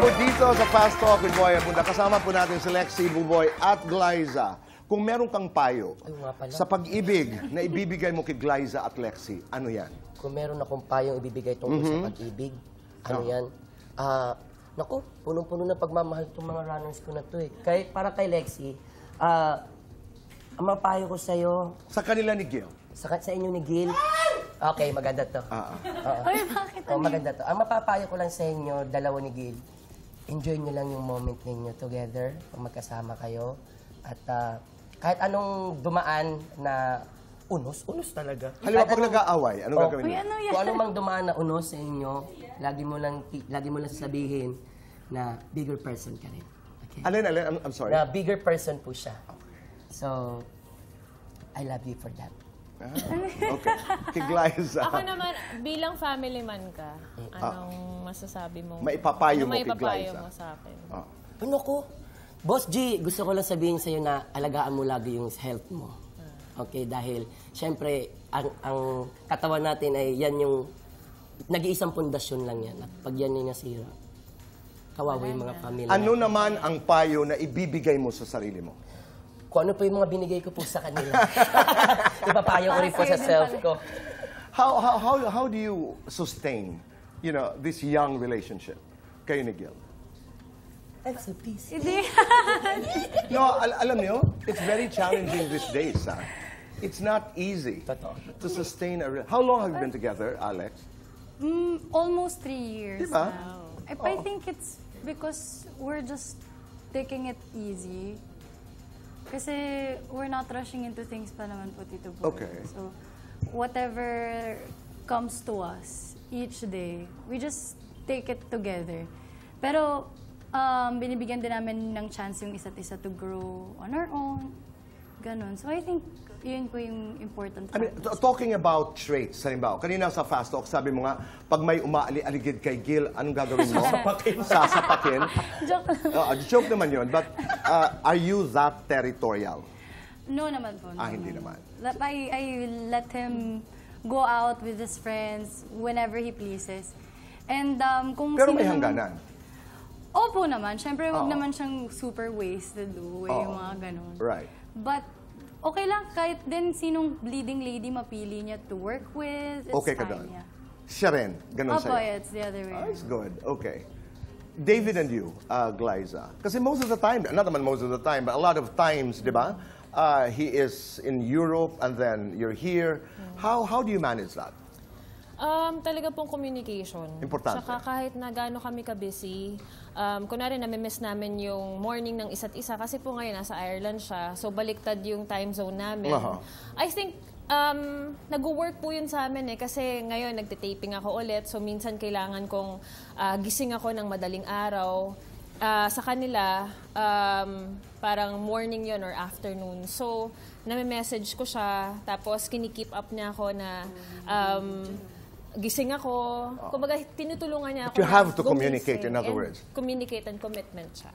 po dito sa Fast Talk with Boy Abunda. Kasama po natin si Lexie, Buboy at Glyza. Kung meron kang payo sa pag-ibig na ibibigay mo kay Glyza at Lexie, ano yan? Kung meron akong payong ibibigay tungkol sa pag-ibig, ano yan? Naku, punong-puno na pagmamahal itong mga runners ko na to eh. Para kay Lexie, ang mapayo ko sa'yo... Sa kanila ni Gil? Sa inyo ni Gil? Okay, maganda to. Ay, bakit? Maganda to. Ang mapapayo ko lang sa inyo, dalawa ni Gil, enjoy nyo lang yung moment ninyo together, kung magkasama kayo. At kahit anong dumaan na unos talaga. Halimbawa pag nag-aaway, ano gagawin Uy, mo? ano yan? Kung anong mang dumaan na unos sa inyo, lagi mo lang sasabihin na bigger person ka rin. Okay? Alin? I'm sorry. Na bigger person po siya. So, I love you for that. Okay. Kay Glyza. Ako naman, bilang family man ka, anong masasabi mo? Maipapayo mo kay maipapayo Glyza? mo sa akin? Ano ko? Boss G, gusto ko lang sabihin sa'yo na alagaan mo lagi yung health mo. Okay, dahil syempre, ang katawan natin ay yan yung nag-iisang pundasyon lang yan. At pag yan yung nasira, kawawa yung mga pamilya. Ano naman ang payo na ibibigay mo sa sarili mo? Kung ano po yung mga binigay ko po sa kanila. Ipapayo ko rin po sa self ko. How do you sustain, this young relationship? Kayo ni Gil? I'm so peace. Hindi. No, alam niyo, it's very challenging these days. It's not easy Totoo. to sustain a How long have you been together, Alex? Almost 3 years Diba? now. I think it's because we're just taking it easy. Kasi we're not rushing into things pa naman po, Tito Boy. Okay. So, whatever comes to us each day, we just take it together. Pero, binibigyan din namin ng chance yung isa't isa to grow on our own. Ganon. So, I think yun po yung important I mean, factors. talking about traits, halimbawa, kanina sa Fast Talk, sabi mo nga, pag may umaali-aligid kay Gil, anong gagawin mo? Sasapakin. Joke lang. Joke naman yun, but are you that territorial? No naman po. No Hindi naman. I let him go out with his friends whenever he pleases. And kung Pero sino may naman- hangganan. Opo naman. Siyempre, wag naman siyang super wasted yung mga ganun. Right. But, okay lang. Kahit din sinong leading lady mapili niya to work with, it's Okay ka fine. doon? Yeah. Siya rin, ganun Opo, sa'yo. yeah, it's the other way. It's good. Okay. David and you, Glyza. Kasi most of the time, not naman most of the time, but a lot of times, di ba? He is in Europe and then you're here. How do you manage that? Talaga pong communication. Importante. Saka kahit na gaano kami ka-busy, kunwari namimiss namin yung morning ng isa't isa kasi po ngayon nasa Ireland siya, so baliktad yung time zone namin. I think nag-work po yun sa amin kasi ngayon nagtitaping ako ulit, so minsan kailangan kong gising ako ng madaling araw. Sa kanila, parang morning yon or afternoon. So, nami-message ko siya, tapos kinikip up niya ako na gising ako. Kumbaga, tinutulungan niya ako. But you have to gumising communicate, in other and words. Communicate and commitment siya.